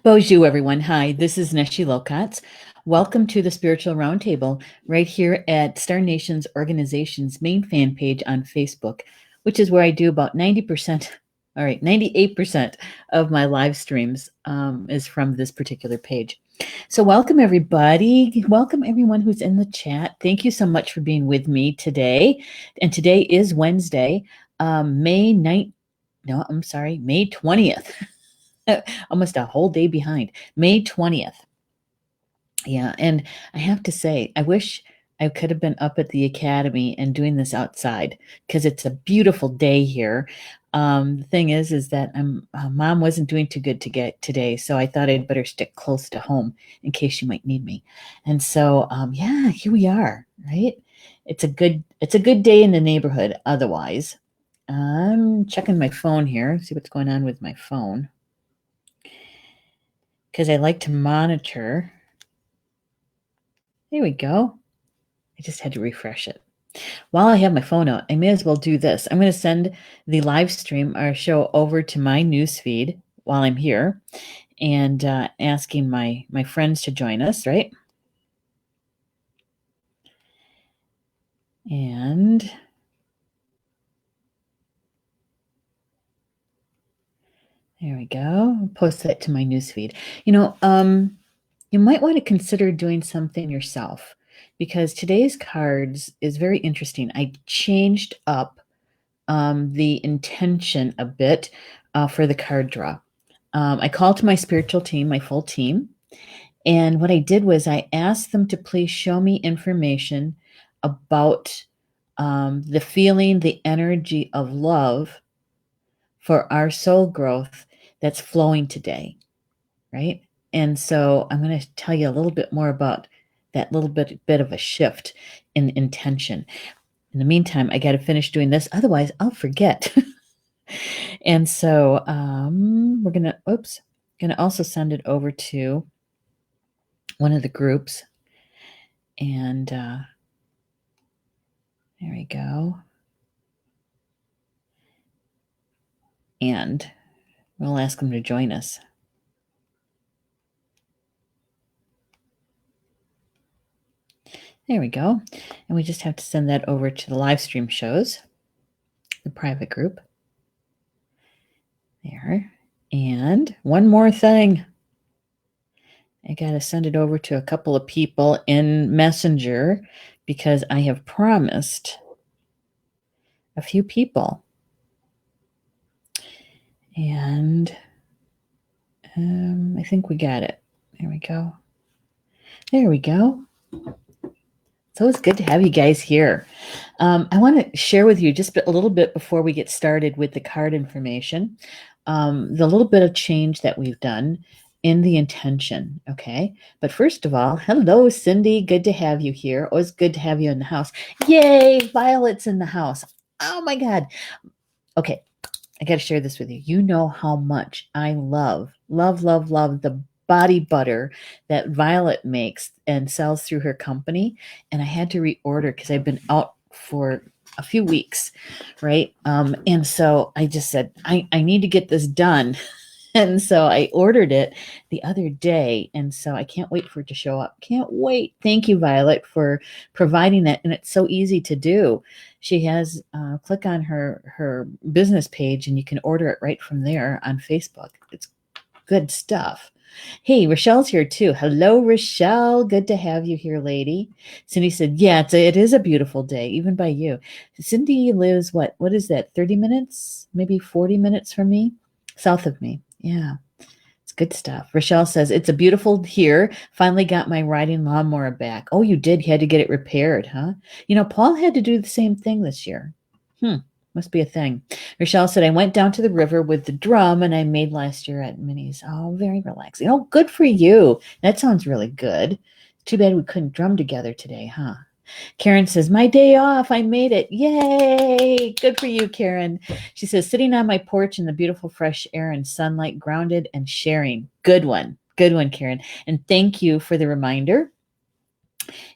Bonjour, everyone. Hi, this is Neshi Lokotz. Welcome to the Spiritual Roundtable right here at Star Nations Organization's main fan page on Facebook, which is where I do about 90%, 98% of my live streams is from this particular page. So welcome, everybody. Welcome, everyone who's in the chat. Thank you so much for being with me today. And today is Wednesday, May 20th. Almost a whole day behind. May 20th. Yeah, and I have to say, I wish I could have been up at the academy and doing this outside because it's a beautiful day here. The thing is that mom wasn't doing too good to get today, so I thought I'd better stick close to home in case she might need me. And so, yeah, here we are, right? It's a good day in the neighborhood. Otherwise, I'm checking my phone here, see what's going on with my phone because I like to monitor. There we go. I just had to refresh it. While I have my phone out, I may as well do this. I'm going to send the live stream, our show, over to my newsfeed while I'm here and asking my friends to join us, right? And there we go. I'll post that to my newsfeed. You might want to consider doing something yourself because today's cards is very interesting. I changed up the intention a bit for the card draw. I called to my spiritual team, my full team, and what I did was I asked them to please show me information about the feeling, the energy of love for our soul growth that's flowing today, right? And so I'm going to tell you a little bit more about that little bit of a shift in intention. In the meantime, I got to finish doing this. Otherwise, I'll forget. And so we're going to also send it over to one of the groups. And there we go. And we'll ask them to join us. There we go. And we just have to send that over to the live stream shows, the private group. There. And one more thing. I got to send it over to a couple of people in Messenger because I have promised a few people. And I think we got it. There we go. There we go. So it's good to have you guys here. I want to share with you just a little bit before we get started with the card information, the little bit of change that we've done in the intention, okay? But first of all, hello, Cindy. Good to have you here. Always good to have you in the house. Yay, Violet's in the house. Oh, my God. Okay, I got to share this with you. You know how much I love the body butter that Violet makes and sells through her company. And I had to reorder because I've been out for a few weeks, right? And so I just said, I need to get this done. And so I ordered it the other day. And so I can't wait for it to show up. Can't wait. Thank you, Violet, for providing that. And it's so easy to do. She has, click on her business page and you can order it right from there on Facebook. It's good stuff. Hey, Rochelle's here too. Hello, Rochelle. Good to have you here, lady. Cindy said, yeah, it is a beautiful day, even by you. Cindy lives, what is that, 30 minutes, maybe 40 minutes from me, south of me. Yeah, it's good stuff. Rochelle says, it's a beautiful here. Finally got my riding lawnmower back. Oh, you did? You had to get it repaired, huh? Paul had to do the same thing this year. Must be a thing. Rochelle said, I went down to the river with the drum and I made last year at Minnie's. Oh, very relaxing. Oh, good for you. That sounds really good. Too bad we couldn't drum together today, huh? Karen says, my day off. I made it. Yay. Good for you, Karen. She says, sitting on my porch in the beautiful fresh air and sunlight, grounded and sharing. Good one. Good one, Karen. And thank you for the reminder.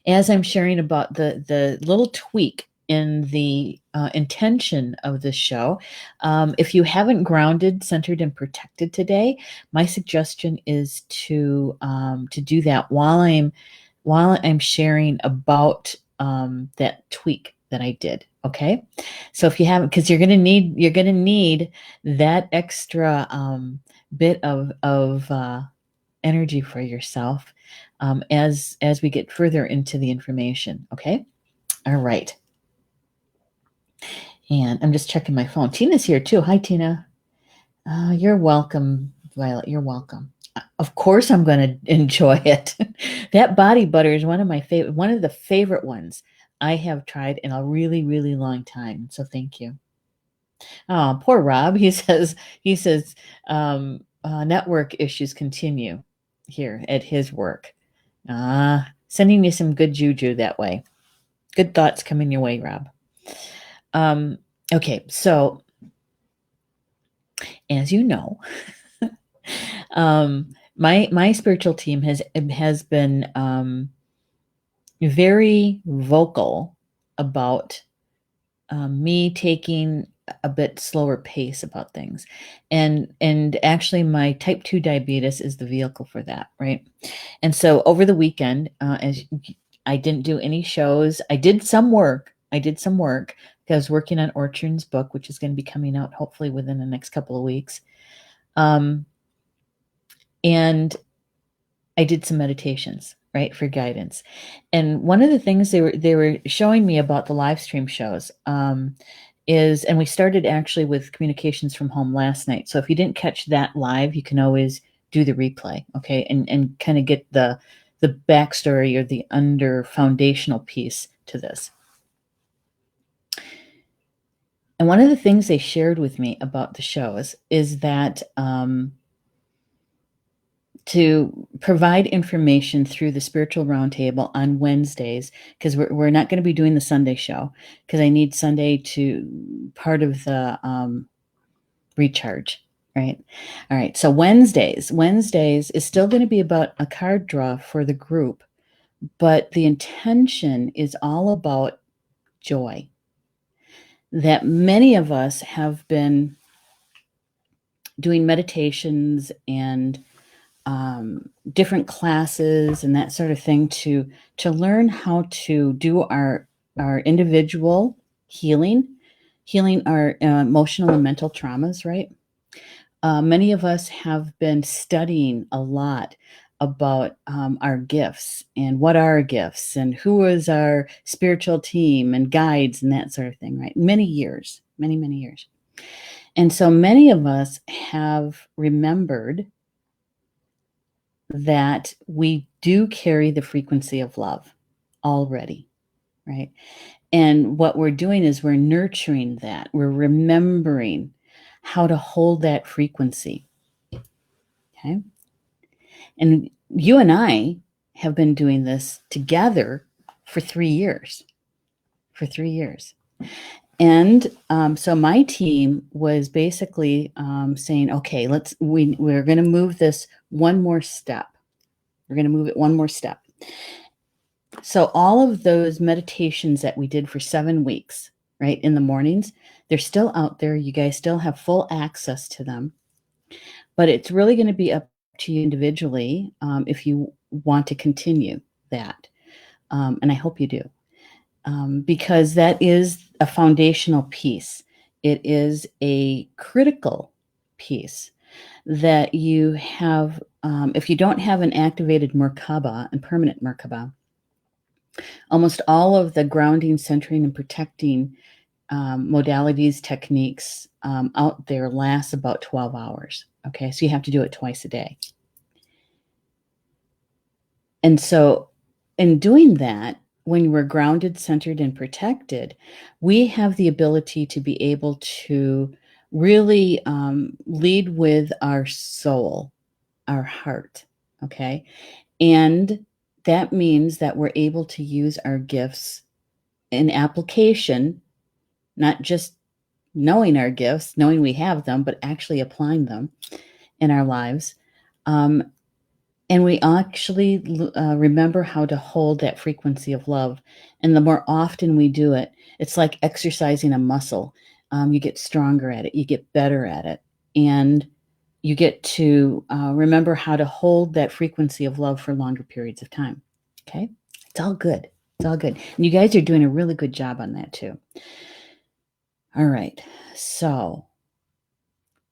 As I'm sharing about the little tweak in the intention of this show. If you haven't grounded, centered, and protected today, my suggestion is to do that while I'm sharing about that tweak that I did. Okay, so if you haven't, because you're gonna need that extra bit of energy for yourself as we get further into the information. Okay, all right. And I'm just checking my phone. Tina's here too. Hi, Tina. You're welcome, Violet. You're welcome. Of course, I'm going to enjoy it. That body butter is one of the favorite ones I have tried in a really, really long time. So thank you. Oh, poor Rob. He says network issues continue here at his work. Sending you some good juju that way. Good thoughts coming your way, Rob. Okay, so as you know, my spiritual team has been very vocal about me taking a bit slower pace about things, and actually my type 2 diabetes is the vehicle for that, right? And so over the weekend, as I didn't do any shows, I did some work because I was working on Orchard's book, which is going to be coming out hopefully within the next couple of weeks. And I did some meditations, right, for guidance. And one of the things they were showing me about the live stream shows is, and we started actually with communications from home last night. So if you didn't catch that live, you can always do the replay, okay, and kind of get the backstory or the under foundational piece to this. And one of the things they shared with me about the shows is that to provide information through the spiritual roundtable on Wednesdays, because we're not going to be doing the Sunday show, because I need Sunday to part of the recharge, right? All right, so Wednesdays is still going to be about a card draw for the group, but the intention is all about joy. That many of us have been doing meditations and different classes and that sort of thing to learn how to do our individual healing our emotional and mental traumas, right? Many of us have been studying a lot about our gifts and what are our gifts and who is our spiritual team and guides and that sort of thing, right? Many years. And so many of us have remembered that we do carry the frequency of love already, right? And what we're doing is we're nurturing that. We're remembering how to hold that frequency, okay? And you and I have been doing this together for 3 years. And so my team was basically saying, okay, we're going to move this one more step. We're going to move it one more step. So all of those meditations that we did for 7 weeks, right, in the mornings, they're still out there. You guys still have full access to them. But it's really going to be up to you individually if you want to continue that. And I hope you do. Because that is a foundational piece. It is a critical piece that you have. If you don't have an activated Merkaba and permanent Merkaba, almost all of the grounding, centering, and protecting modalities, techniques out there last about 12 hours. Okay, so you have to do it twice a day. And so in doing that, when we're grounded, centered, and protected, we have the ability to be able to really lead with our soul, our heart, okay? And that means that we're able to use our gifts in application, not just knowing our gifts, knowing we have them, but actually applying them in our lives. And we actually remember how to hold that frequency of love. And the more often we do it, It's like exercising a muscle. You get stronger at it, you get better at it, and you get to remember how to hold that frequency of love for longer periods of time. Okay? It's all good. It's all good. And you guys are doing a really good job on that too. All right. So,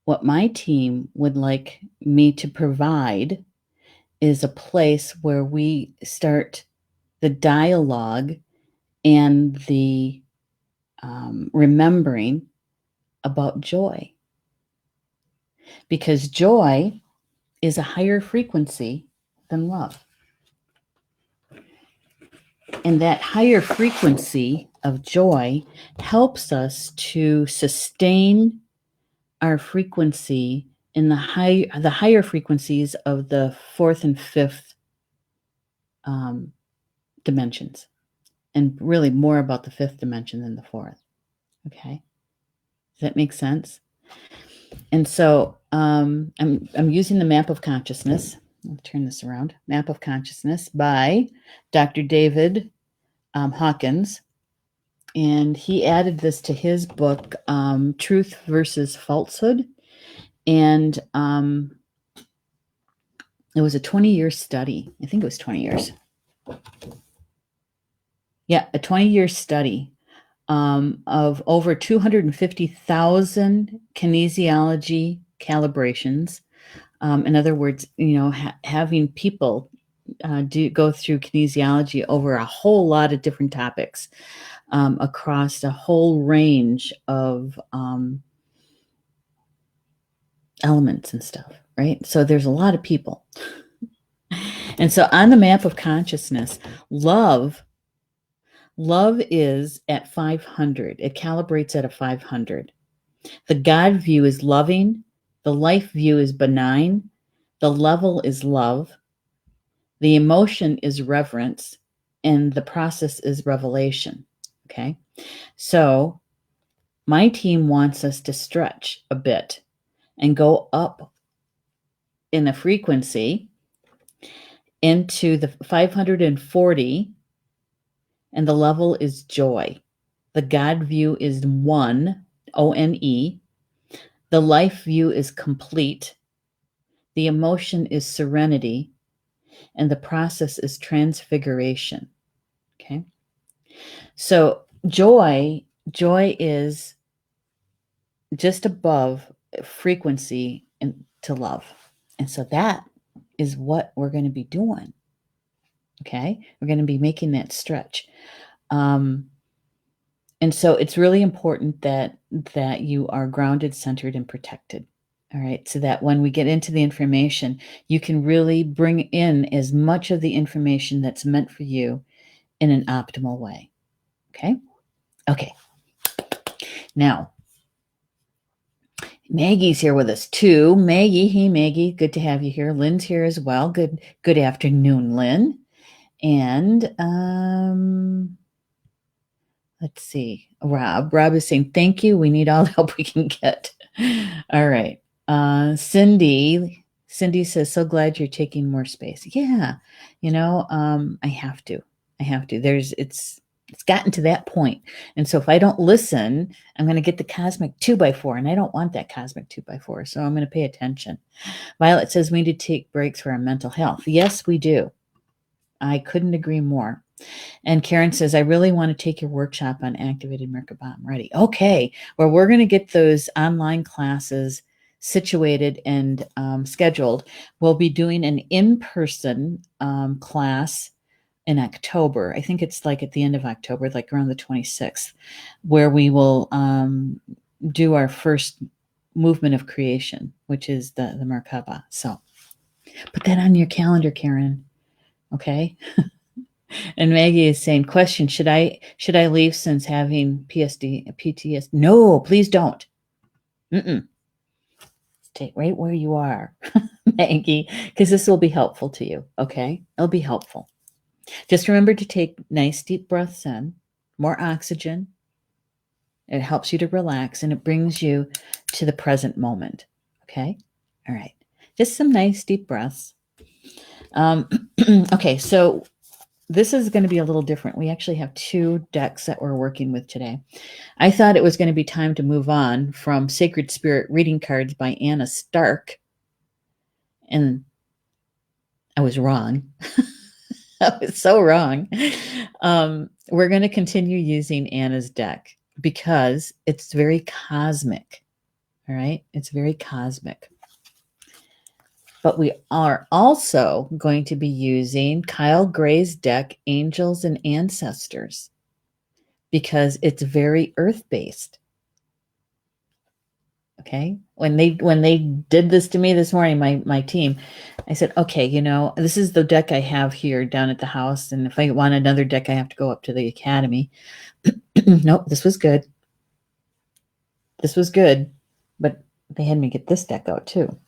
what my team would like me to provide is a place where we start the dialogue and the remembering about joy. Because joy is a higher frequency than love. And that higher frequency of joy helps us to sustain our frequency in the higher frequencies of the fourth and fifth dimensions, and really more about the fifth dimension than the fourth. Okay, does that make sense? And so I'm using the Map of Consciousness. I'll turn this around. Map of Consciousness by Dr. David Hawkins. And he added this to his book, Truth versus Falsehood. And it was a 20-year study. I think it was 20 years. Yeah, a 20-year study of over 250,000 kinesiology calibrations. In other words, having people go through kinesiology over a whole lot of different topics across a whole range of elements and stuff, right? So there's a lot of people. And so on the Map of Consciousness, love is at 500. It calibrates at a 500. The God view is loving. The life view is benign. The level is love. The emotion is reverence. And the process is revelation. Okay? So my team wants us to stretch a bit and go up in the frequency into the 540, and the level is joy. The God view is one, O-N-E. The life view is complete. The emotion is serenity. And the process is transfiguration. Okay? So joy is just above frequency to love. And so that is what we're going to be doing. Okay? We're going to be making that stretch. And so it's really important that you are grounded, centered, and protected. All right. So that when we get into the information, you can really bring in as much of the information that's meant for you in an optimal way. Okay. Okay. Now, Maggie's here with us too. Maggie, hey Maggie, good to have you here. Lynn's here as well. Good afternoon, Lynn. And let's see. Rob is saying thank you. We need all the help we can get. All right. Cindy says, so glad you're taking more space. Yeah. I have to. It's gotten to that point. And so if I don't listen, I'm going to get the cosmic 2x4, and I don't want that cosmic 2x4. So I'm going to pay attention. Violet says we need to take breaks for our mental health. Yes, we do. I couldn't agree more. And Karen says, I really want to take your workshop on activated Merkaba. I'm ready. Okay. Well, we're going to get those online classes situated and scheduled. We'll be doing an in-person class in October. I think it's like at the end of October, like around the 26th, where we will do our first movement of creation, which is the Merkaba. So put that on your calendar, Karen. Okay. And Maggie is saying, question, should I leave since having PTSD? No, please don't. Stay right where you are, Maggie, because this will be helpful to you. Okay. It'll be helpful. Just remember to take nice deep breaths in, more oxygen. It helps you to relax, and it brings you to the present moment. Okay? All right. Just some nice deep breaths. Okay, so this is going to be a little different. We actually have 2 decks that we're working with today. I thought it was going to be time to move on from Sacred Spirit Reading Cards by Anna Stark, and I was wrong. I was so wrong. We're going to continue using Anna's deck because it's very cosmic. All right. It's very cosmic. But we are also going to be using Kyle Gray's deck, Angels and Ancestors, because it's very earth-based. Okay. When they did this to me this morning, my team, I said, okay, this is the deck I have here down at the house. And if I want another deck, I have to go up to the academy. Nope, this was good. This was good. But they had me get this deck out too.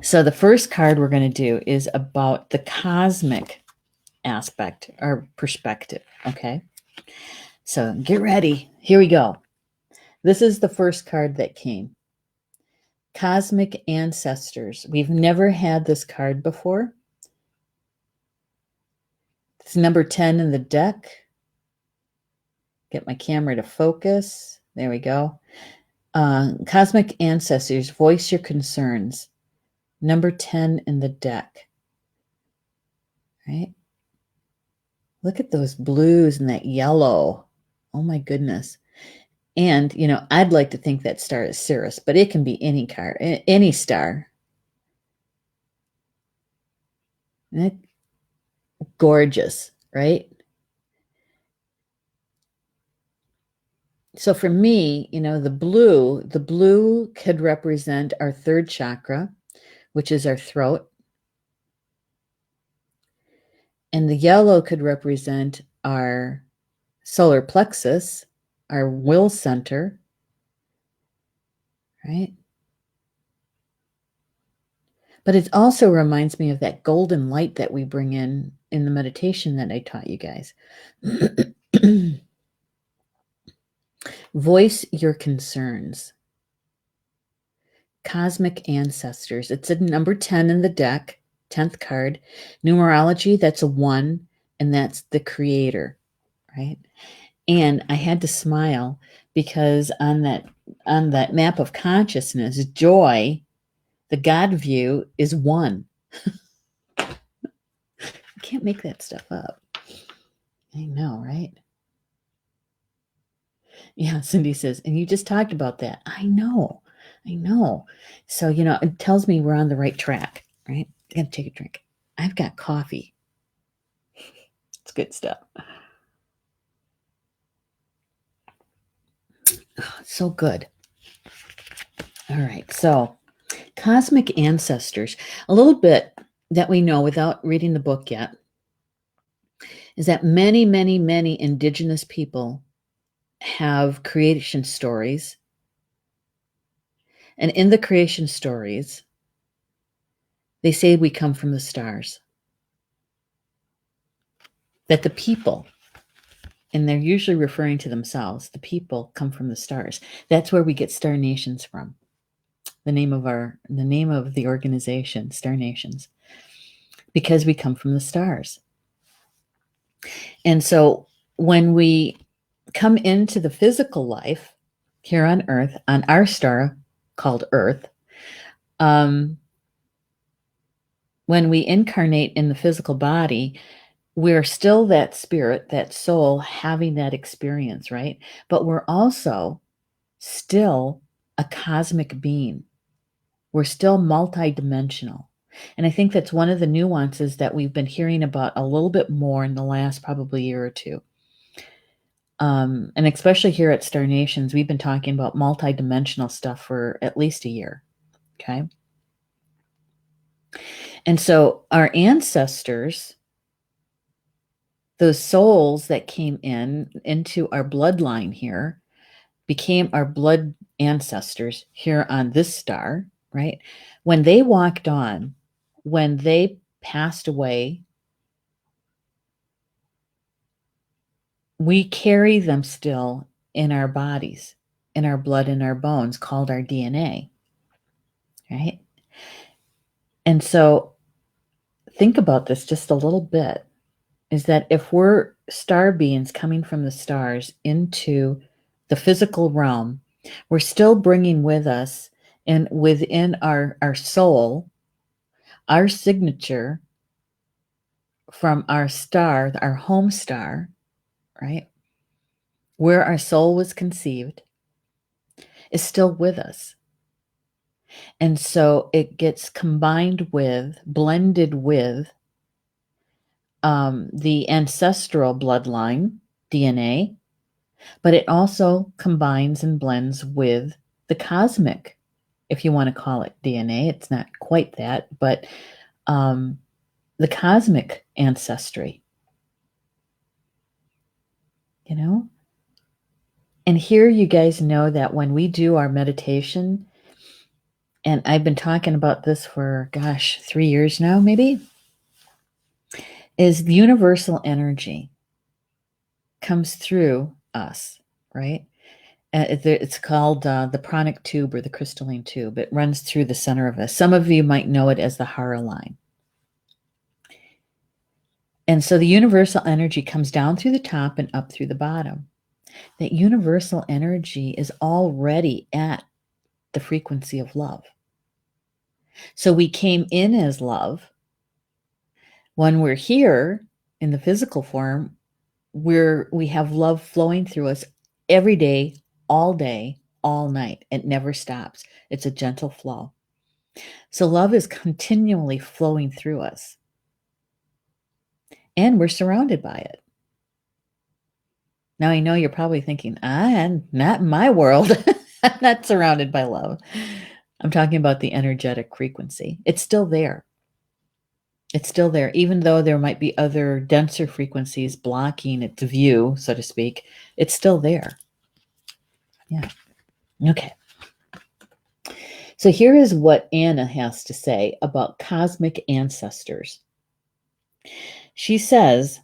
So the first card we're going to do is about the cosmic aspect or perspective. Okay. So get ready. Here we go. This is the first card that came. Cosmic Ancestors. We've never had this card before. It's number 10 in the deck. Get my camera to focus. There we go. Cosmic Ancestors, voice your concerns. Number 10 in the deck. Right? Look at those blues and that yellow. Oh my goodness. And, I'd like to think that star is Cirrus, but it can be any card, any star. Gorgeous, right? So for me, the blue could represent our third chakra, which is our throat. And the yellow could represent our solar plexus, our will center, right? But it also reminds me of that golden light that we bring in the meditation that I taught you guys. Voice your concerns. Cosmic Ancestors. It's at number 10 in the deck, 10th card. Numerology, that's a 1, and that's the creator, right? And I had to smile because on that map of consciousness, joy, the God view, is 1. I can't make that stuff up. I know, right? Yeah, Cindy says, and you just talked about that. I know. So, it tells me we're on the right track, right? I gotta take a drink. I've got coffee. It's good stuff. Oh, it's so good. All right, so Cosmic Ancestors. A little bit that we know without reading the book yet is that many, many, many indigenous people have creation stories. And in the creation stories, they say we come from the stars. That the people, and they're usually referring to themselves, the people come from the stars. That's where we get Star Nations from. The name of the organization, Star Nations. Because we come from the stars. And so when we come into the physical life here on Earth, on our star called Earth, when we incarnate in the physical body, we're still that spirit, that soul having that experience, right? But we're also still a cosmic being. We're still multidimensional. And I think that's one of the nuances that we've been hearing about a little bit more in the last probably year or two. And especially here at Star Nations, we've been talking about multidimensional stuff for at least a year. Okay. And so our ancestors, those souls that came into our bloodline here, became our blood ancestors here on this star, right? When they walked on, when they passed away, we carry them still in our bodies, in our blood, in our bones, called our DNA, right? And so think about this just a little bit. is that if we're star beings coming from the stars into the physical realm, we're still bringing with us and within our soul, our signature from our star, our home star, right? Where our soul was conceived is still with us. And so it gets combined with, blended with the ancestral bloodline, DNA, but it also combines and blends with the cosmic, if you want to call it DNA. It's not quite that, but the cosmic ancestry, you know? And here you guys know that when we do our meditation, and I've been talking about this for, 3 years now, maybe, is the universal energy comes through us, right? It's called the pranic tube or the crystalline tube. It runs through the center of us. Some of you might know it as the Hara line. And so the universal energy comes down through the top and up through the bottom. That universal energy is already at the frequency of love. So we came in as love. When we're here in the physical form, we have love flowing through us every day, all night. It never stops. It's a gentle flow. So love is continually flowing through us. And we're surrounded by it. Now I know you're probably thinking, not in my world. I'm not surrounded by love. I'm talking about the energetic frequency. It's still there. It's still there, even though there might be other denser frequencies blocking its view, so to speak. It's still there. Yeah. Okay. So here is what Anna has to say about cosmic ancestors. She says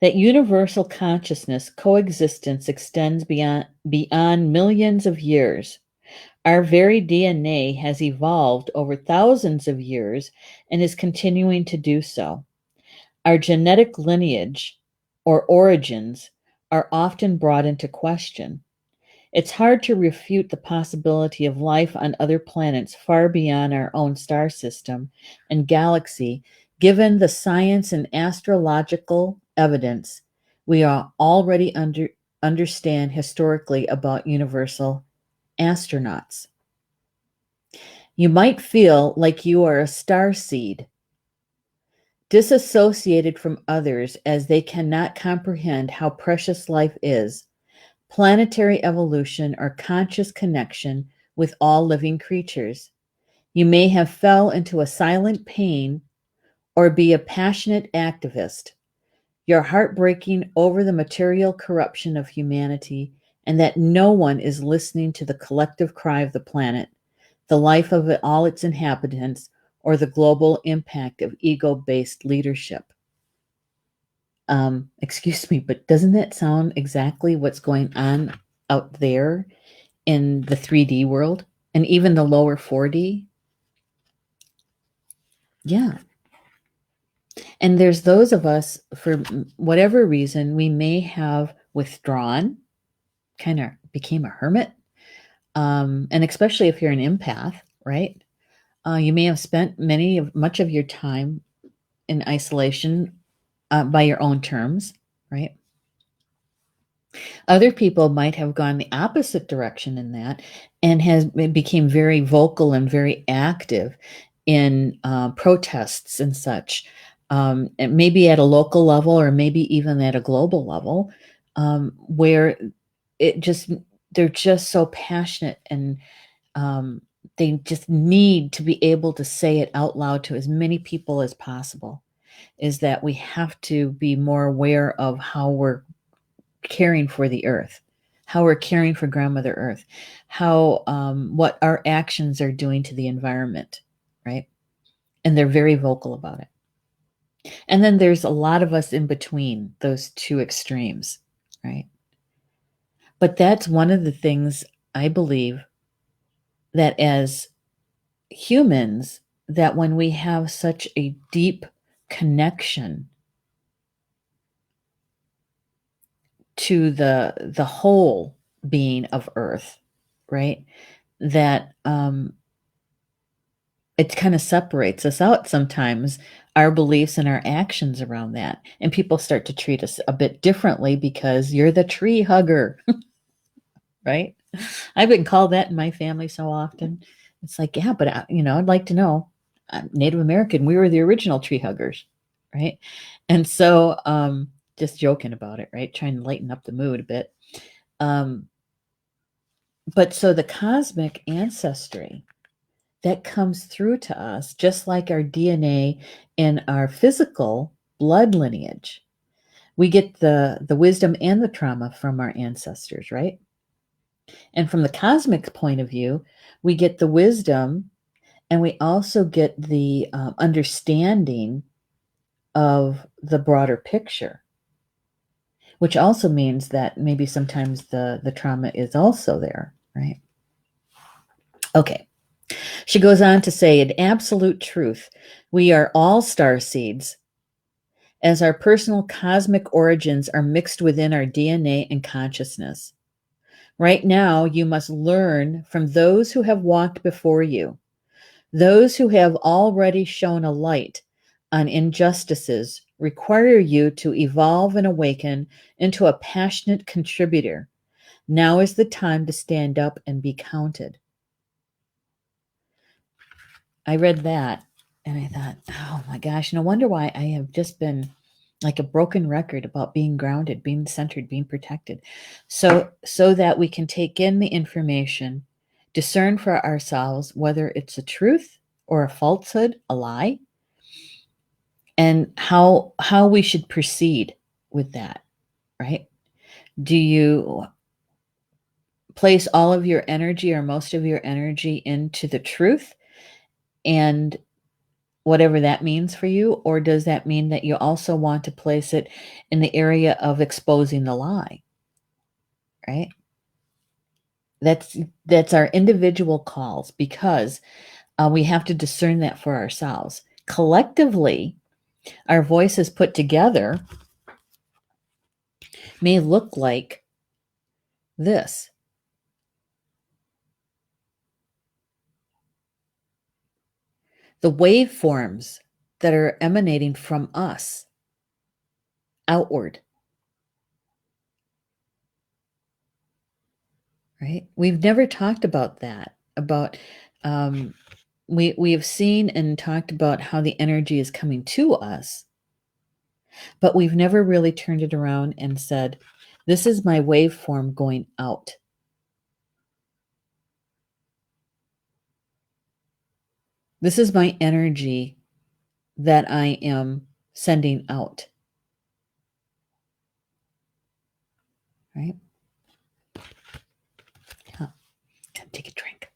that universal consciousness coexistence extends beyond millions of years. Our very DNA has evolved over thousands of years and is continuing to do so. Our genetic lineage or origins are often brought into question. It's hard to refute the possibility of life on other planets far beyond our own star system and galaxy, given the science and astrological evidence we are already understand historically about universal astronauts. You might feel like you are a star seed, disassociated from others as they cannot comprehend how precious life is, planetary evolution, or conscious connection with all living creatures. You may have fell into a silent pain or be a passionate activist. You're heartbreaking over the material corruption of humanity and that no one is listening to the collective cry of the planet, the life of all its inhabitants, or the global impact of ego-based leadership. Excuse me, but doesn't that sound exactly what's going on out there in the 3D world and even the lower 4D? Yeah. And there's those of us, for whatever reason, we may have withdrawn, kind of became a hermit. And especially if you're an empath, right? You may have spent much of your time in isolation by your own terms, right? Other people might have gone the opposite direction in that and became very vocal and very active in protests and such, and maybe at a local level or maybe even at a global level, where it just they're just so passionate and they just need to be able to say it out loud to as many people as possible. Is that we have to be more aware of how we're caring for the earth, how we're caring for grandmother earth, how what our actions are doing to the environment, right? And they're very vocal about it. And then there's a lot of us in between those two extremes, right? But that's one of the things I believe, that as humans, that when we have such a deep connection to the whole being of Earth, right? That it kind of separates us out sometimes, our beliefs and our actions around that. And people start to treat us a bit differently because you're the tree hugger, right? I've been called that in my family so often. It's like, yeah, but I'd like to know. I'm Native American. We were the original tree huggers, right? And so, just joking about it, right? Trying to lighten up the mood a bit. Um, but so the cosmic ancestry that comes through to us, just like our DNA and our physical blood lineage. We get the wisdom and the trauma from our ancestors, right? And from the cosmic point of view, we get the wisdom and we also get the understanding of the broader picture, which also means that maybe sometimes the trauma is also there, right? Okay. She goes on to say, in absolute truth, we are all star seeds, as our personal cosmic origins are mixed within our DNA and consciousness. Right now, you must learn from those who have walked before you, those who have already shown a light on injustices require you to evolve and awaken into a passionate contributor. Now is the time to stand up and be counted. I read that and I thought, oh my gosh, no wonder why I have just been like a broken record about being grounded, being centered, being protected. So that we can take in the information, discern for ourselves whether it's a truth or a falsehood, a lie, and how we should proceed with that, right? Do you place all of your energy or most of your energy into the truth and whatever that means for you, or does that mean that you also want to place it in the area of exposing the lie, right? That's our individual calls, because we have to discern that for ourselves. Collectively, our voices put together may look like this. The waveforms that are emanating from us outward, right? We've never talked about that, about we have seen and talked about how the energy is coming to us, but we've never really turned it around and said, this is my waveform going out. This is my energy that I am sending out. Right? Huh. Take a drink.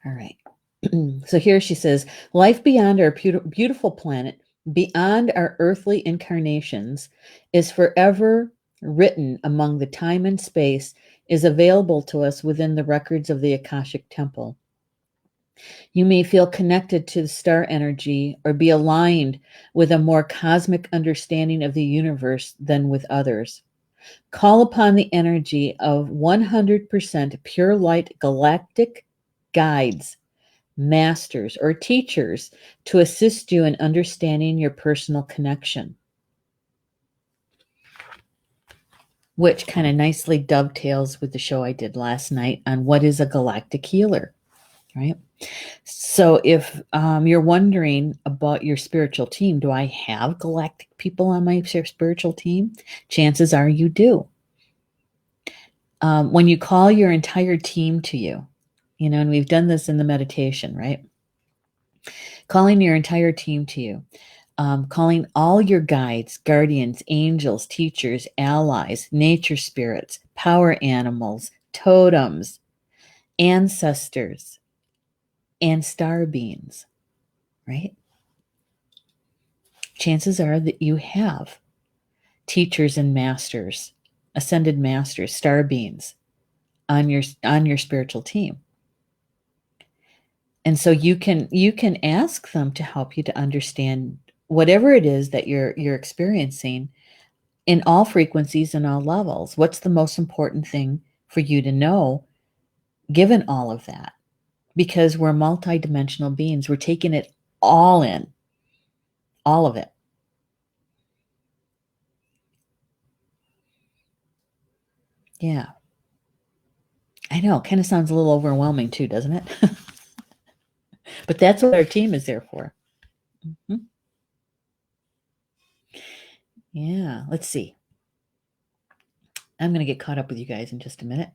All right. So here she says, life beyond our beautiful planet, beyond our earthly incarnations, is forever written among the time and space, is available to us within the records of the Akashic Temple. You may feel connected to the star energy or be aligned with a more cosmic understanding of the universe than with others. Call upon the energy of 100% pure light galactic guides, masters, or teachers to assist you in understanding your personal connection, which kind of nicely dovetails with the show I did last night on what is a galactic healer, right? So if you're wondering about your spiritual team, do I have galactic people on my spiritual team? Chances are you do. When you call your entire team to you, and we've done this in the meditation, right? Calling your entire team to you, calling all your guides, guardians, angels, teachers, allies, nature spirits, power animals, totems, ancestors, and star beings, right? Chances are that you have teachers and masters, ascended masters, star beings on your spiritual team. And so you can ask them to help you to understand whatever it is that you're experiencing in all frequencies and all levels. What's the most important thing for you to know given all of that? Because we're multidimensional beings. We're taking it all in, all of it. Yeah. I know. Kind of sounds a little overwhelming too, doesn't it? But that's what our team is there for. Mhm. Yeah. Let's see. I'm going to get caught up with you guys in just a minute.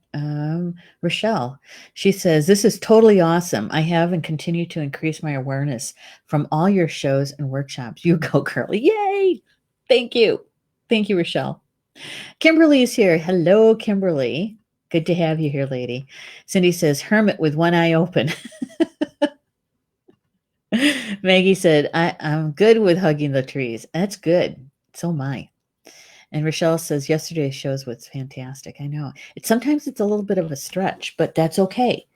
Rochelle, she says, this is totally awesome. I have and continue to increase my awareness from all your shows and workshops. You go, Curly. Yay. Thank you. Thank you, Rochelle. Kimberly is here. Hello, Kimberly. Good to have you here, lady. Cindy says, hermit with one eye open. Maggie said, I'm good with hugging the trees. That's good. So am I. And Rochelle says, yesterday's shows was fantastic. I know. Sometimes it's a little bit of a stretch, but that's okay.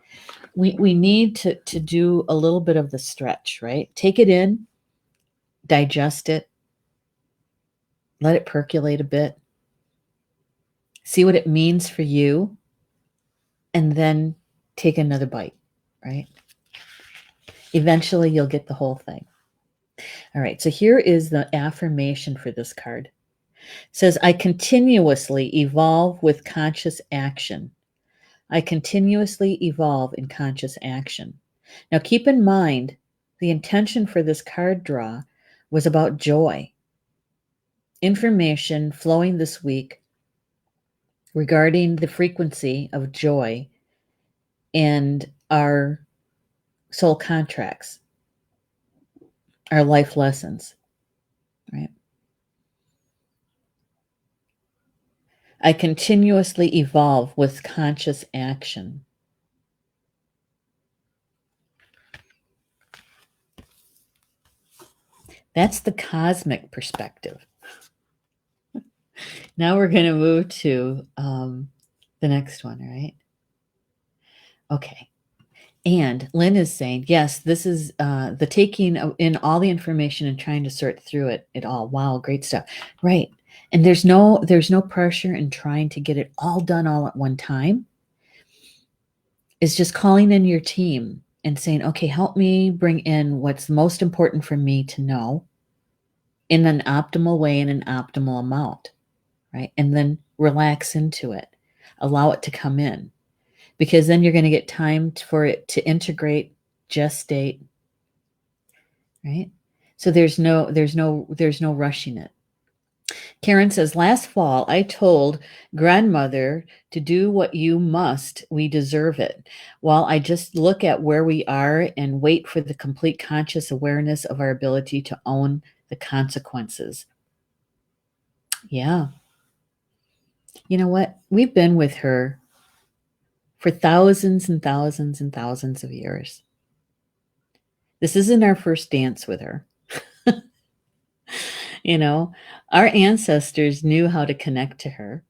We need to do a little bit of the stretch, right? Take it in, digest it, let it percolate a bit, see what it means for you, and then take another bite, right? Eventually, you'll get the whole thing. All right, so here is the affirmation for this card. It says, I continuously evolve with conscious action. I continuously evolve in conscious action. Now, keep in mind, the intention for this card draw was about joy. Information flowing this week regarding the frequency of joy and our soul contracts, our life lessons, right? I continuously evolve with conscious action. That's the cosmic perspective. Now we're going to move to the next one, right? Okay. And Lynn is saying, yes, this is the taking in all the information and trying to sort through it all. Wow, great stuff. Right. And there's no pressure in trying to get it all done all at one time. It's just calling in your team and saying, okay, help me bring in what's most important for me to know in an optimal way, in an optimal amount, right? And then relax into it. Allow it to come in. Because then you're going to get time for it to integrate, gestate, right? So there's no rushing it. Karen says, last fall I told grandmother to do what you must. We deserve it. While I just look at where we are and wait for the complete conscious awareness of our ability to own the consequences. Yeah. You know what? We've been with her for thousands and thousands and thousands of years. This isn't our first dance with her. You know, our ancestors knew how to connect to her,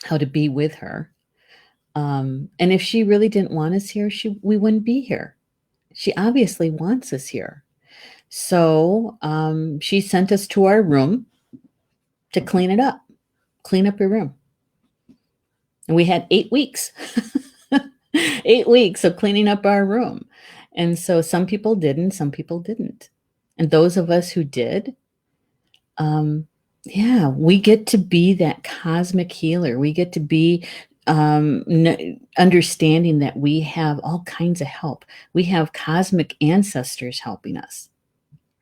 how to be with her. And if she really didn't want us here, we wouldn't be here. She obviously wants us here. So she sent us to our room to clean it up, clean up your room. And we had 8 weeks, 8 weeks of cleaning up our room. And so some people didn't, some people didn't. And those of us who did, yeah, we get to be that cosmic healer. We get to be understanding that we have all kinds of help. We have cosmic ancestors helping us,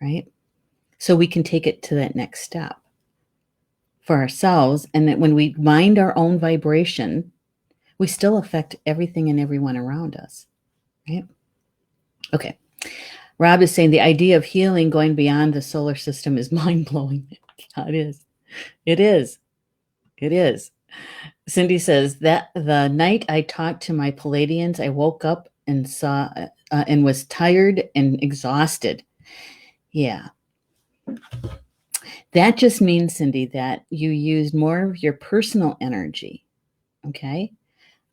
right? So we can take it to that next step for ourselves. And that when we mind our own vibration, we still affect everything and everyone around us, right? Okay. Rob is saying the idea of healing going beyond the solar system is mind-blowing. Yeah, it is. It is. It is. Cindy says that the night I talked to my Palladians, I woke up and saw and was tired and exhausted. Yeah. That just means, Cindy, that you used more of your personal energy. Okay.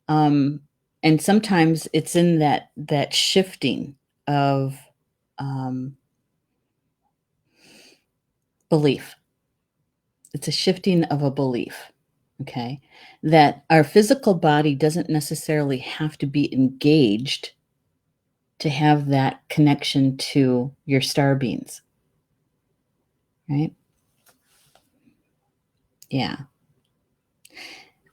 And And sometimes it's in that shifting of belief. It's a shifting of a belief, okay? That our physical body doesn't necessarily have to be engaged to have that connection to your star beings, right? Yeah.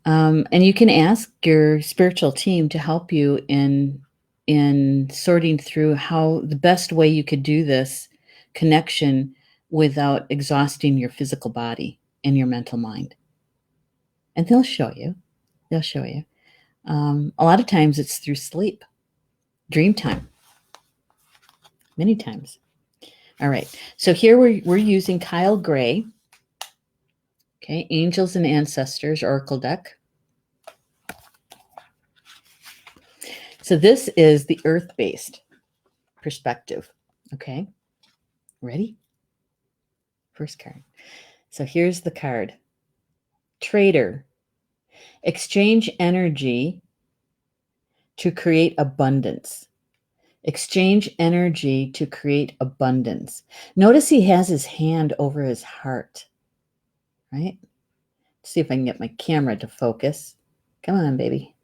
And you can ask your spiritual team to help you in sorting through how the best way you could do this connection without exhausting your physical body and your mental mind. And they'll show you. They'll show you. A lot of times it's through sleep, dream time, many times. All right. So here we're using Kyle Gray. Okay, Angels and Ancestors Oracle deck. So this is the earth-based perspective. Okay, ready? First card. So here's the card. Trader. Exchange energy to create abundance. Exchange energy to create abundance. Notice he has his hand over his heart, right? Let's see if I can get my camera to focus. Come on, baby.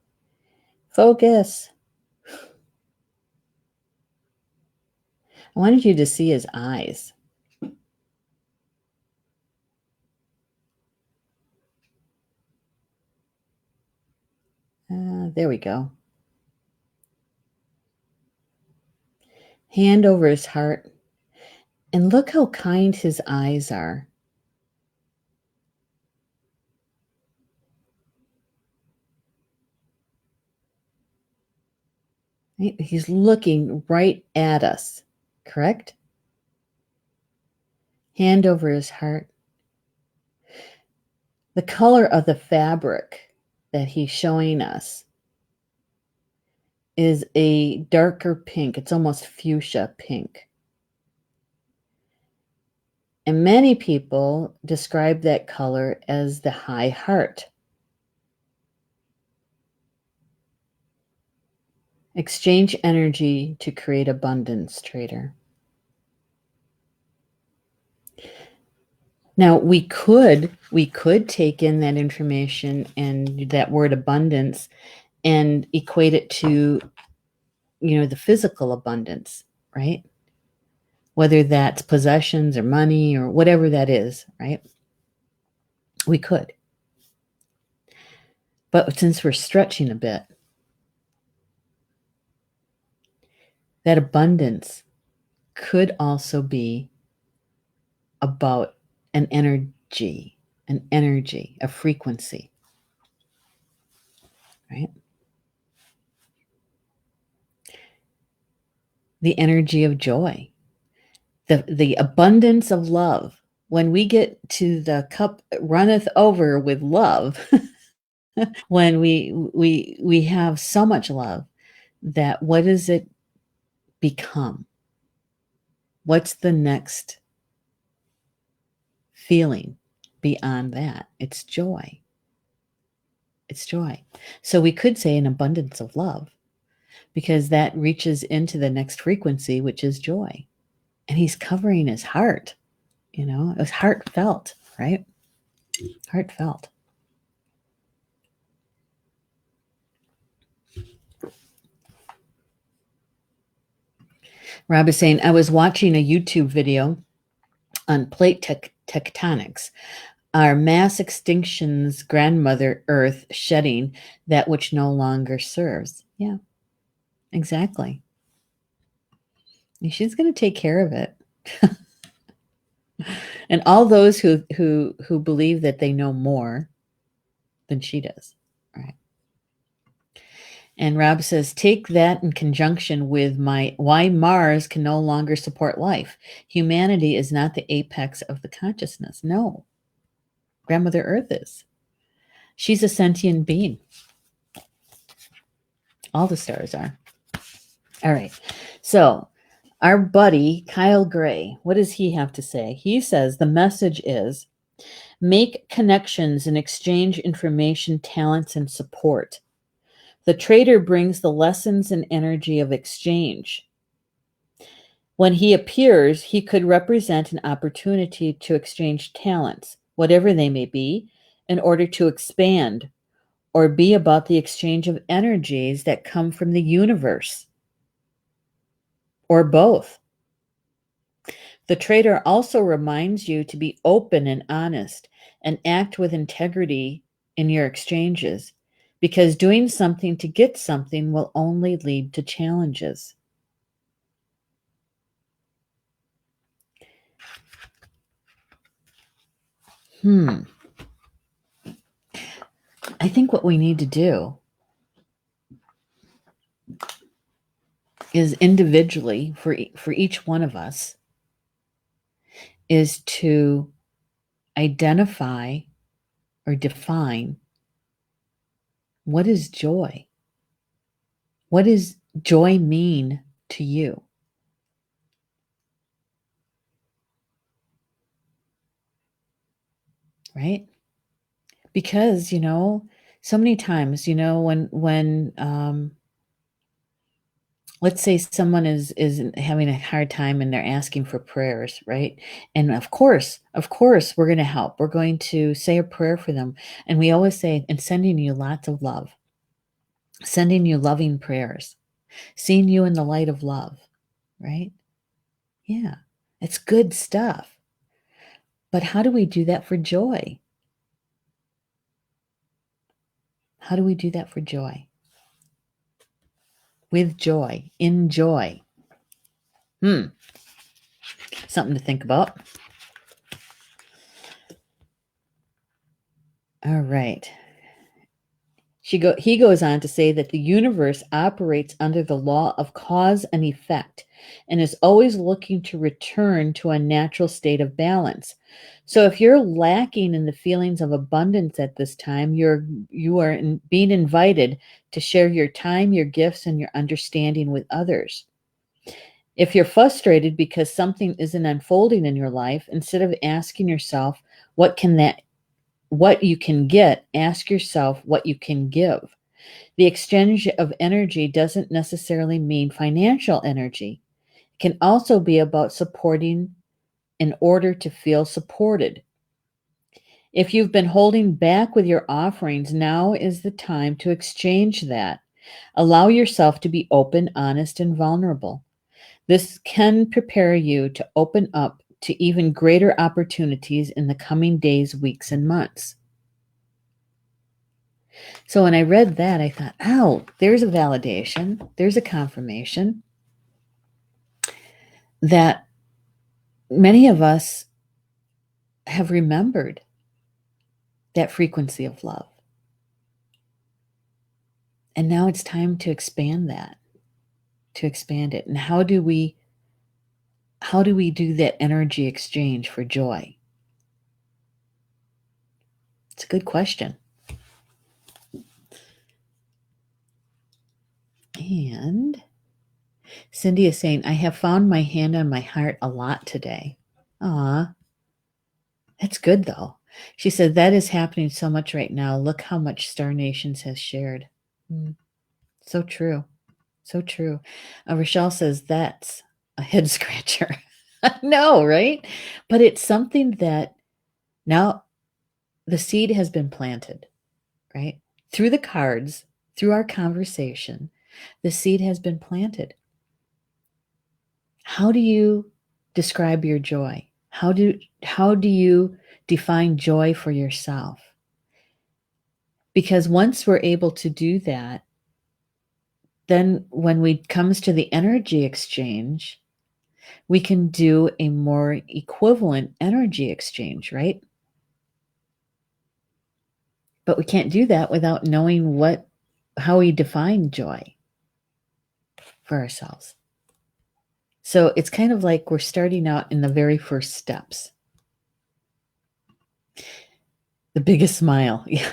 Focus. I wanted you to see his eyes. There we go. Hand over his heart. And look how kind his eyes are. Right? He's looking right at us, correct? Hand over his heart. The color of the fabric that he's showing us is a darker pink. It's almost fuchsia pink. And many people describe that color as the high heart. Exchange energy to create abundance, trader. Now we could take in that information and that word abundance and equate it to, the physical abundance, right? Whether that's possessions or money or whatever that is, right? We could. But since we're stretching a bit, that abundance could also be about an energy, a frequency, right? The energy of joy, the abundance of love. When we get to the cup runneth over with love, when we have so much love, that what does it become? What's the next feeling beyond that? It's joy. It's joy. So we could say an abundance of love, because that reaches into the next frequency, which is joy. And he's covering his heart. It was heartfelt, right? Heartfelt. Rob is saying, I was watching a YouTube video on plate tectonics. Our mass extinction's grandmother Earth shedding that which no longer serves. Yeah, exactly. And she's going to take care of it. And all those who believe that they know more than she does. Right. And Rob says, take that in conjunction with why Mars can no longer support life. Humanity is not the apex of the consciousness. No. Grandmother Earth is. She's a sentient being. All the stars are. All right. So our buddy, Kyle Gray, what does he have to say? He says the message is make connections and exchange information, talents, and support. The trader brings the lessons and energy of exchange. When he appears, he could represent an opportunity to exchange talents, whatever they may be, in order to expand, or be about the exchange of energies that come from the universe, or both. The trader also reminds you to be open and honest and act with integrity in your exchanges, because doing something to get something will only lead to challenges. I think what we need to do is individually for each one of us is to identify or define what is joy. What does joy mean to you? Right? Because, so many times, when let's say someone is having a hard time and they're asking for prayers, right? And of course, we're going to help. We're going to say a prayer for them. And we always say, and sending you lots of love, sending you loving prayers, seeing you in the light of love, right? Yeah, it's good stuff. But how do we do that for joy? How do we do that for joy? With joy, in joy. Something to think about. All right. He goes on to say that the universe operates under the law of cause and effect and is always looking to return to a natural state of balance. So if you're lacking in the feelings of abundance at this time, you are being invited to share your time, your gifts, and your understanding with others. If you're frustrated because something isn't unfolding in your life, instead of asking yourself, what you can get, ask yourself what you can give. The exchange of energy doesn't necessarily mean financial energy. It can also be about supporting in order to feel supported. If you've been holding back with your offerings, now is the time to exchange that. Allow yourself to be open, honest, and vulnerable. This can prepare you to open up to even greater opportunities in the coming days, weeks, and months. So when I read that, I thought, oh, there's a validation, there's a confirmation that many of us have remembered that frequency of love. And now it's time to expand that, to expand it. And how do we do that energy exchange for joy? It's a good question. And Cindy is saying, I have found my hand on my heart a lot today. Aw, that's good though. She said, that is happening so much right now. Look how much Star Nations has shared. So true. So true. Rochelle says, that's a head scratcher. No, right? But it's something that now the seed has been planted, right? Through the cards, through our conversation, the seed has been planted. How do you describe your joy? How do you define joy for yourself? Because once we're able to do that, then when it comes to the energy exchange, we can do a more equivalent energy exchange, right? But we can't do that without knowing how we define joy for ourselves. So it's kind of like we're starting out in the very first steps. The biggest smile. Yeah.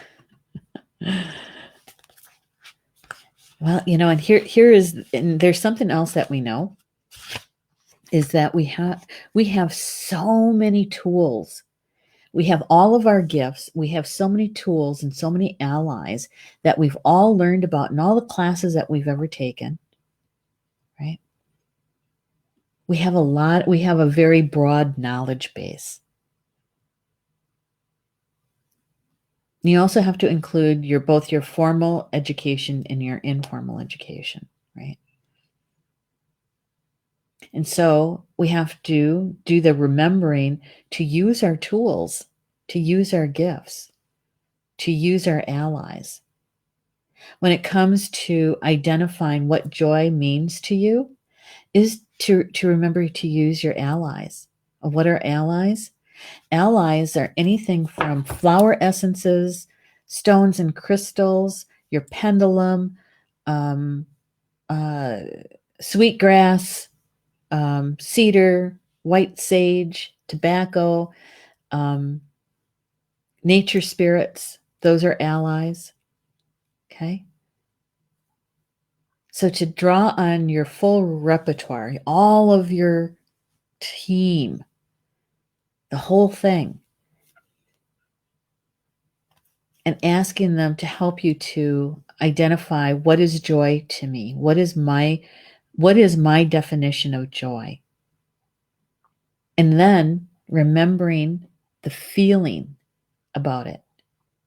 Well, and there's something else that we know is that we have so many tools. We have all of our gifts. We have so many tools and so many allies that we've all learned about in all the classes that we've ever taken, right? We have a very broad knowledge base. You also have to include both your formal education and your informal education, right? And so we have to do the remembering to use our tools, to use our gifts, to use our allies. When it comes to identifying what joy means to you, is to remember to use your allies. What are allies? Allies are anything from flower essences, stones and crystals, your pendulum, um, uh, sweetgrass, cedar, white sage, tobacco, um, nature spirits. Those are allies. Okay. So to draw on your full repertoire, all of your team, the whole thing, and asking them to help you to identify what is joy to me. What is my definition of joy? And then remembering the feeling about it,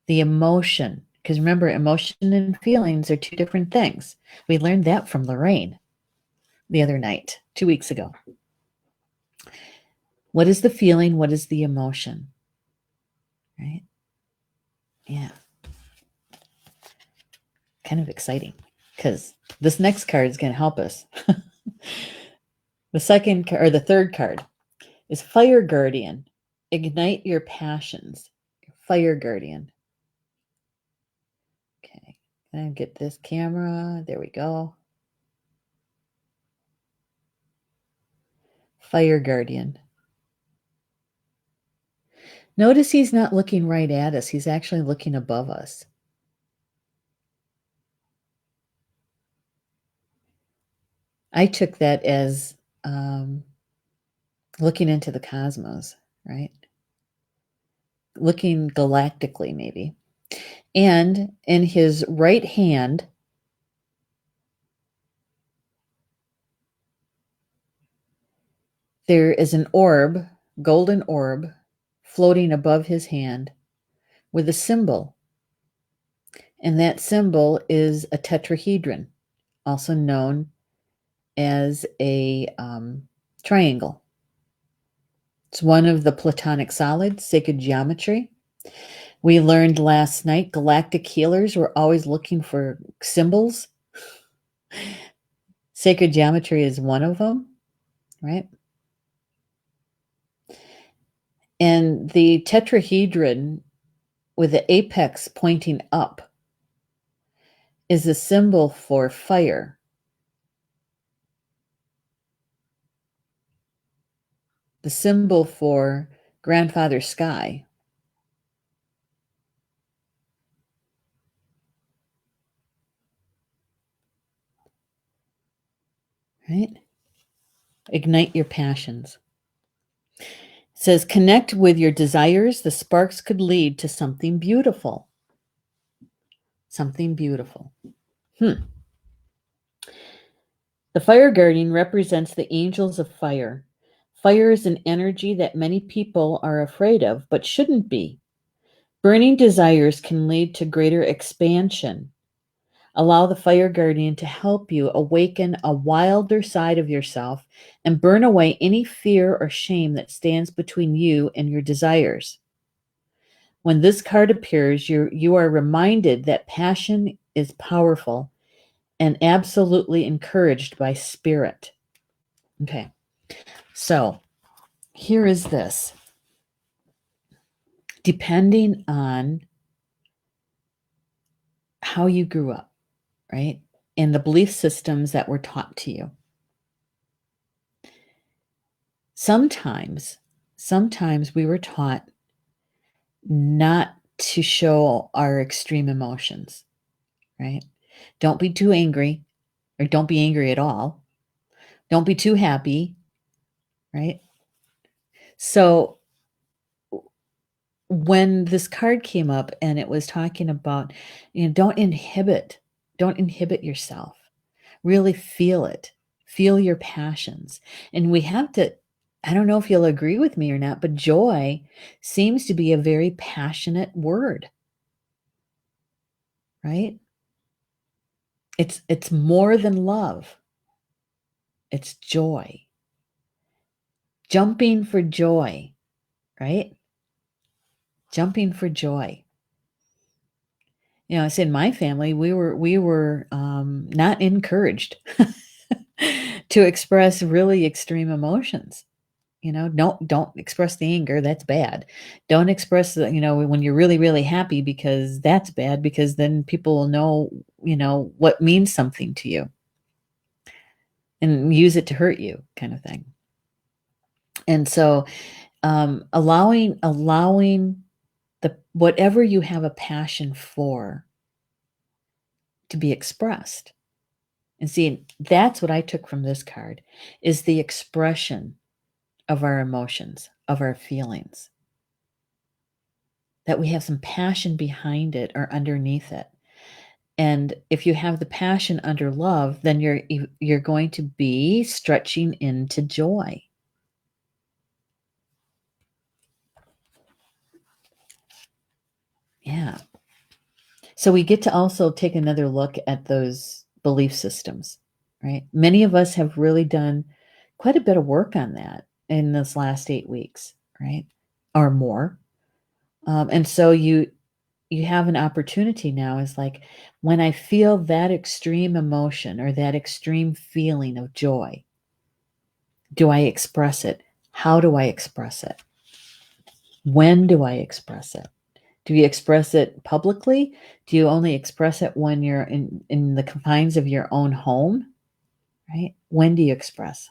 the emotion. Because remember, emotion and feelings are two different things. We learned that from Lorraine the other night, 2 weeks ago. What is the feeling? What is the emotion? Right? Yeah. Kind of exciting because this next card is going to help us. The third card is Fire Guardian. Ignite your passions. Fire Guardian. Okay. And get this camera. There we go. Fire Guardian. Notice he's not looking right at us. He's actually looking above us. I took that as looking into the cosmos, right? Looking galactically, maybe. And in his right hand, there is an orb, golden orb, floating above his hand with a symbol. And that symbol is a tetrahedron, also known as a triangle. It's one of the Platonic solids, sacred geometry. We learned last night galactic healers were always looking for symbols. Sacred geometry is one of them, right? And the tetrahedron with the apex pointing up is a symbol for fire. The symbol for Grandfather Sky. Right? Ignite your passions. It says, connect with your desires. The sparks could lead to something beautiful. Something beautiful. The fire guardian represents the angels of fire. Fire is an energy that many people are afraid of, but shouldn't be. Burning desires can lead to greater expansion. Allow the fire guardian to help you awaken a wilder side of yourself and burn away any fear or shame that stands between you and your desires. When this card appears, you are reminded that passion is powerful and absolutely encouraged by spirit. Okay, so here is this. Depending on how you grew up, right? And the belief systems that were taught to you. Sometimes we were taught not to show our extreme emotions, right? Don't be too angry, or don't be angry at all. Don't be too happy, right? So when this card came up and it was talking about, don't inhibit yourself. Really feel it. Feel your passions. And we have to, I don't know if you'll agree with me or not, but joy seems to be a very passionate word, right? It's more than love. It's joy. Jumping for joy, right? Jumping for joy. It's in my family, we were not encouraged to express really extreme emotions. Don't express the anger, that's bad. Don't express when you're really, really happy, because that's bad, because then people will know, what means something to you and use it to hurt you, kind of thing. And so allowing the whatever you have a passion for to be expressed. And see, that's what I took from this card, is the expression of our emotions, of our feelings. That we have some passion behind it or underneath it. And if you have the passion under love, then you're going to be stretching into joy. Yeah. So we get to also take another look at those belief systems, right? Many of us have really done quite a bit of work on that in this last 8 weeks, right? Or more. And so you have an opportunity now, is like, when I feel that extreme emotion or that extreme feeling of joy, do I express it? How do I express it? When do I express it? Do you express it publicly? Do you only express it when you're in the confines of your own home? Right? When do you express?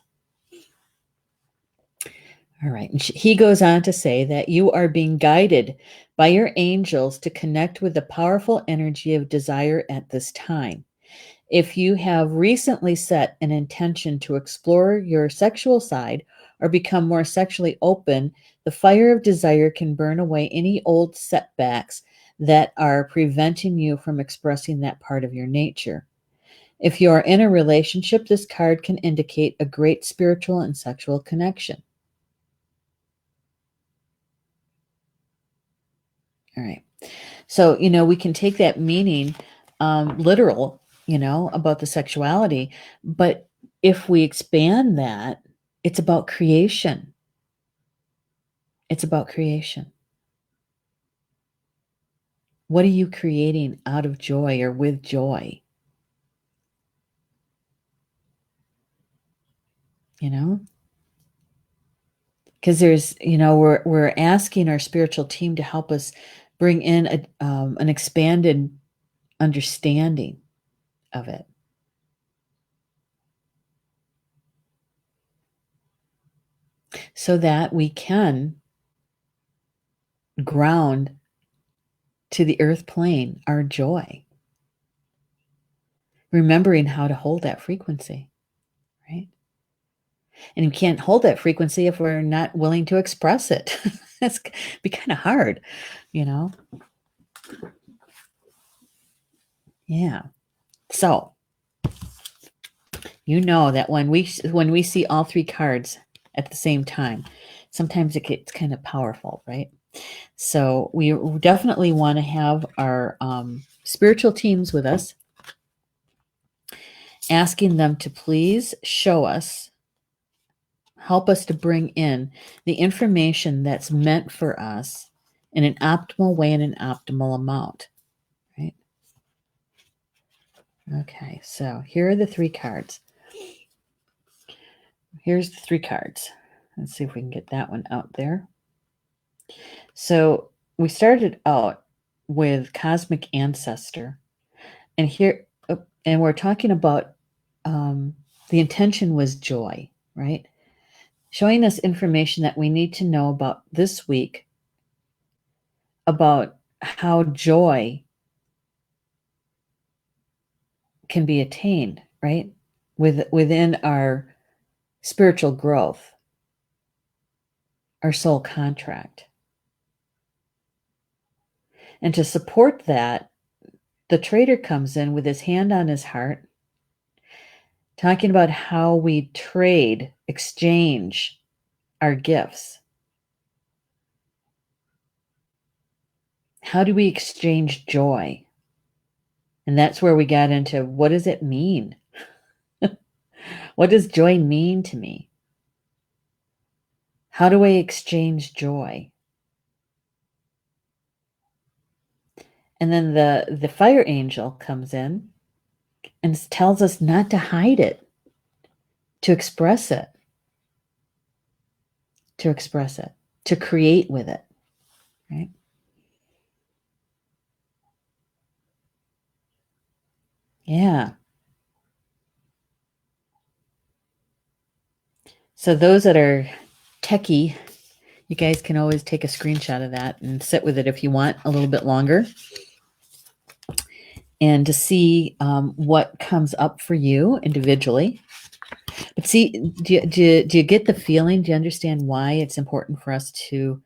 All right. And he goes on to say that you are being guided by your angels to connect with the powerful energy of desire at this time. If you have recently set an intention to explore your sexual side or become more sexually open, the fire of desire can burn away any old setbacks that are preventing you from expressing that part of your nature. If you are in a relationship, this card can indicate a great spiritual and sexual connection. All right. So, we can take that meaning literal, about the sexuality. But if we expand that, it's about creation. It's about creation. What are you creating out of joy or with joy? Because there's, we're asking our spiritual team to help us bring in an expanded understanding of it. So that we can ground to the earth plane our joy, remembering how to hold that frequency, right? And you can't hold that frequency if we're not willing to express it. That's be kind of hard, you know? Yeah. So, that when we see all three cards at the same time, sometimes it gets kind of powerful, right? So we definitely want to have our spiritual teams with us, asking them to please show us, help us to bring in the information that's meant for us in an optimal way and an optimal amount, right? Okay, so here are the three cards. Here's the three cards. Let's see if we can get that one out there. So we started out with Cosmic Ancestor, and we're talking about the intention was joy, right? Showing us information that we need to know about this week, about how joy can be attained, right? Within our spiritual growth, our soul contract. And to support that, the trader comes in with his hand on his heart, talking about how we trade, exchange our gifts. How do we exchange joy? And that's where we got into, what does it mean? What does joy mean to me? How do I exchange joy? And then the fire angel comes in and tells us not to hide it, to express it, to create with it, right? Yeah. So those that are techie, you guys can always take a screenshot of that and sit with it if you want a little bit longer, and to see what comes up for you individually. But see, do you get the feeling? Do you understand why it's important for us to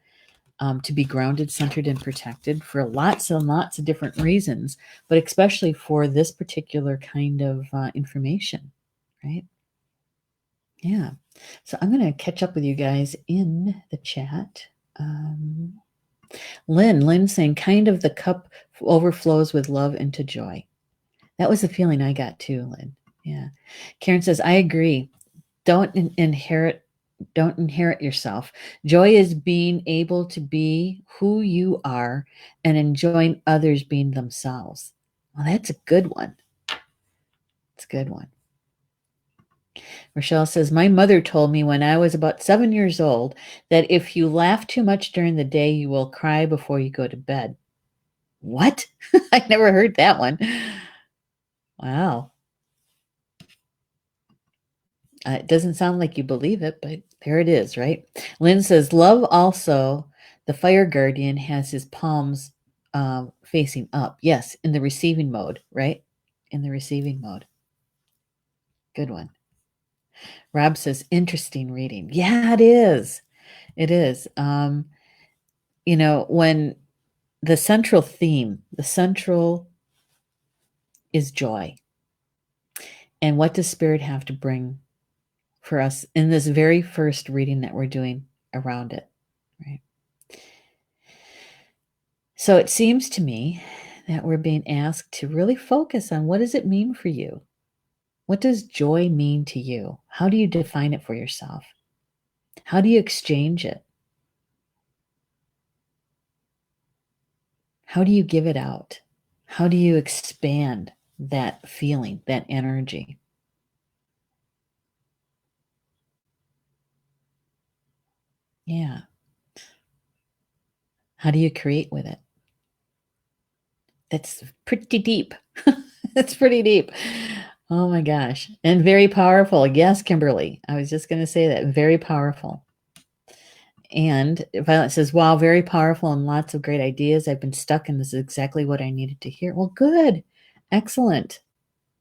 be grounded, centered, and protected for lots and lots of different reasons, but especially for this particular kind of information, right? Yeah. So I'm going to catch up with you guys in the chat. Lynn saying, kind of the cup overflows with love into joy. That was the feeling I got too, Lynn. Yeah. Karen says, I agree. Don't inherit yourself. Joy is being able to be who you are and enjoying others being themselves. Well, that's a good one. It's a good one. Rochelle says, my mother told me when I was about 7 years old that if you laugh too much during the day, you will cry before you go to bed. What? I never heard that one. Wow. It doesn't sound like you believe it, but there it is, right? Lynn says, love also, the fire guardian has his palms facing up. Yes, in the receiving mode, right? In the receiving mode. Good one. Rob says, interesting reading. Yeah, it is. It is. When the central theme, the central is joy. And what does Spirit have to bring for us in this very first reading that we're doing around it, right? So it seems to me that we're being asked to really focus on, what does it mean for you? What does joy mean to you? How do you define it for yourself? How do you exchange it? How do you give it out? How do you expand that feeling, that energy? Yeah. How do you create with it? That's pretty deep. That's pretty deep. Oh my gosh. And very powerful. Yes, Kimberly. I was just going to say that. Very powerful. And Violet says, wow, very powerful and lots of great ideas. I've been stuck, and this is exactly what I needed to hear. Well, good. Excellent.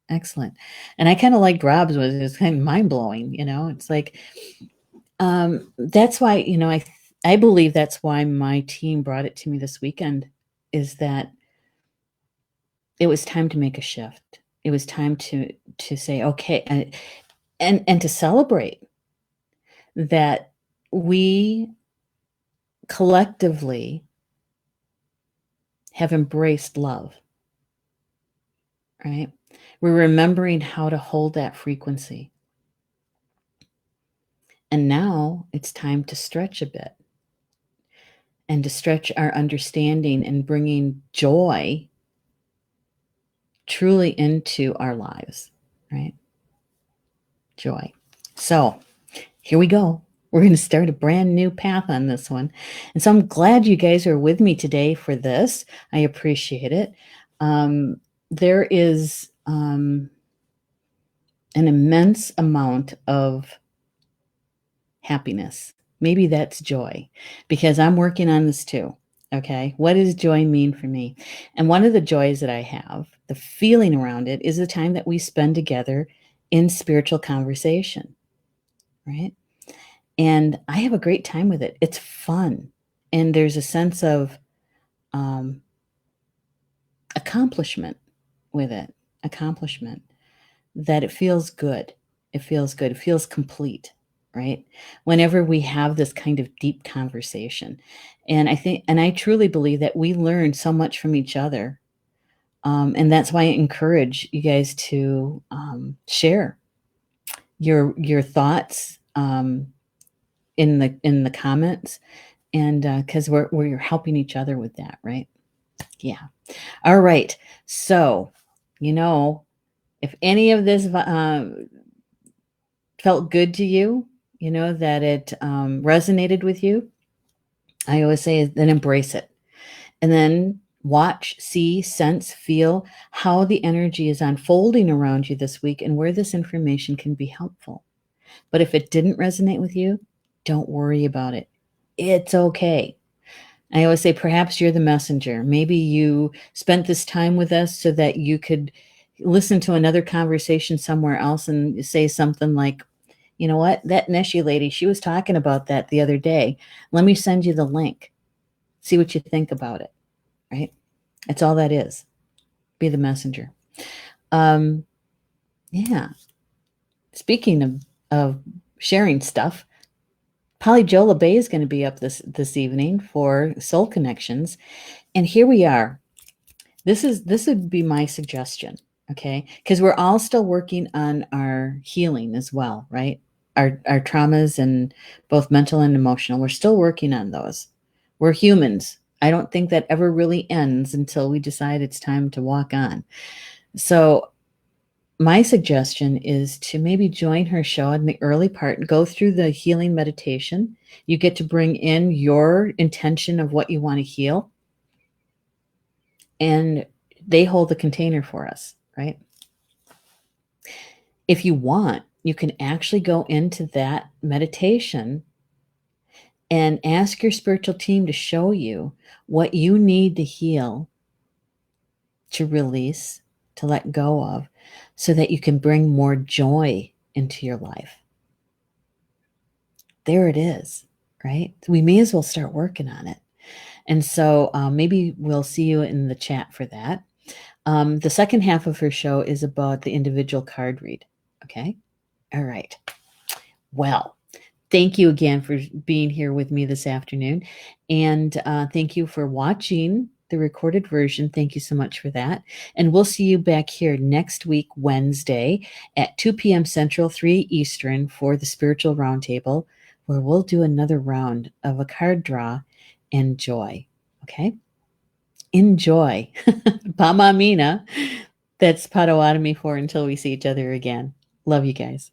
Excellent. And I kind of liked Rob's, was kind of mind blowing. It's like, that's why, I believe that's why my team brought it to me this weekend, is that it was time to make a shift. It was time to say, okay, and to celebrate that we collectively have embraced love, right? We're remembering how to hold that frequency. And now it's time to stretch a bit, and to stretch our understanding and bringing joy truly into our lives, right? Joy. So here we go. We're going to start a brand new path on this one. And so I'm glad you guys are with me today for this. I appreciate it. There is an immense amount of happiness. Maybe that's joy, because I'm working on this too. Okay. What does joy mean for me? And one of the joys that I have, the feeling around it, is the time that we spend together in spiritual conversation, right? And I have a great time with it. It's fun. And there's a sense of accomplishment with it. Accomplishment. That it feels good. It feels good. It feels complete, right? Whenever we have this kind of deep conversation. And I truly believe that we learn so much from each other. And that's why I encourage you guys to share your thoughts in the comments, and because we're helping each other with that, right? Yeah. All right. So, if any of this felt good to you, that it resonated with you, I always say then embrace it. And then watch, see, sense, feel how the energy is unfolding around you this week and where this information can be helpful. But if it didn't resonate with you, don't worry about it. It's okay. I always say perhaps you're the messenger. Maybe you spent this time with us so that you could listen to another conversation somewhere else and say something like, you know what, that Neshi lady, she was talking about that the other day. Let me send you the link. See what you think about it, right? That's all that is. Be the messenger. Yeah. Speaking of sharing stuff, Polly Jola Bay is going to be up this evening for Soul Connections. And here we are. This would be my suggestion, okay? Because we're all still working on our healing as well, right? Our traumas, and both mental and emotional. We're still working on those. We're humans. I don't think that ever really ends until we decide it's time to walk on. So my suggestion is to maybe join her show in the early part, go through the healing meditation. You get to bring in your intention of what you want to heal, and they hold the container for us, right? If you want, you can actually go into that meditation and ask your spiritual team to show you what you need to heal, to release, to let go of, so that you can bring more joy into your life. There it is, right? We may as well start working on it. And so maybe we'll see you in the chat for that. The second half of her show is about the individual card read. Okay. All right. Well, thank you again for being here with me this afternoon. And thank you for watching the recorded version. Thank you so much for that. And we'll see you back here next week, Wednesday at 2 p.m. Central, 3 Eastern for the Spiritual Roundtable, where we'll do another round of a card draw and joy. Okay? Enjoy. Pamamina. That's Potawatomi for until we see each other again. Love you guys.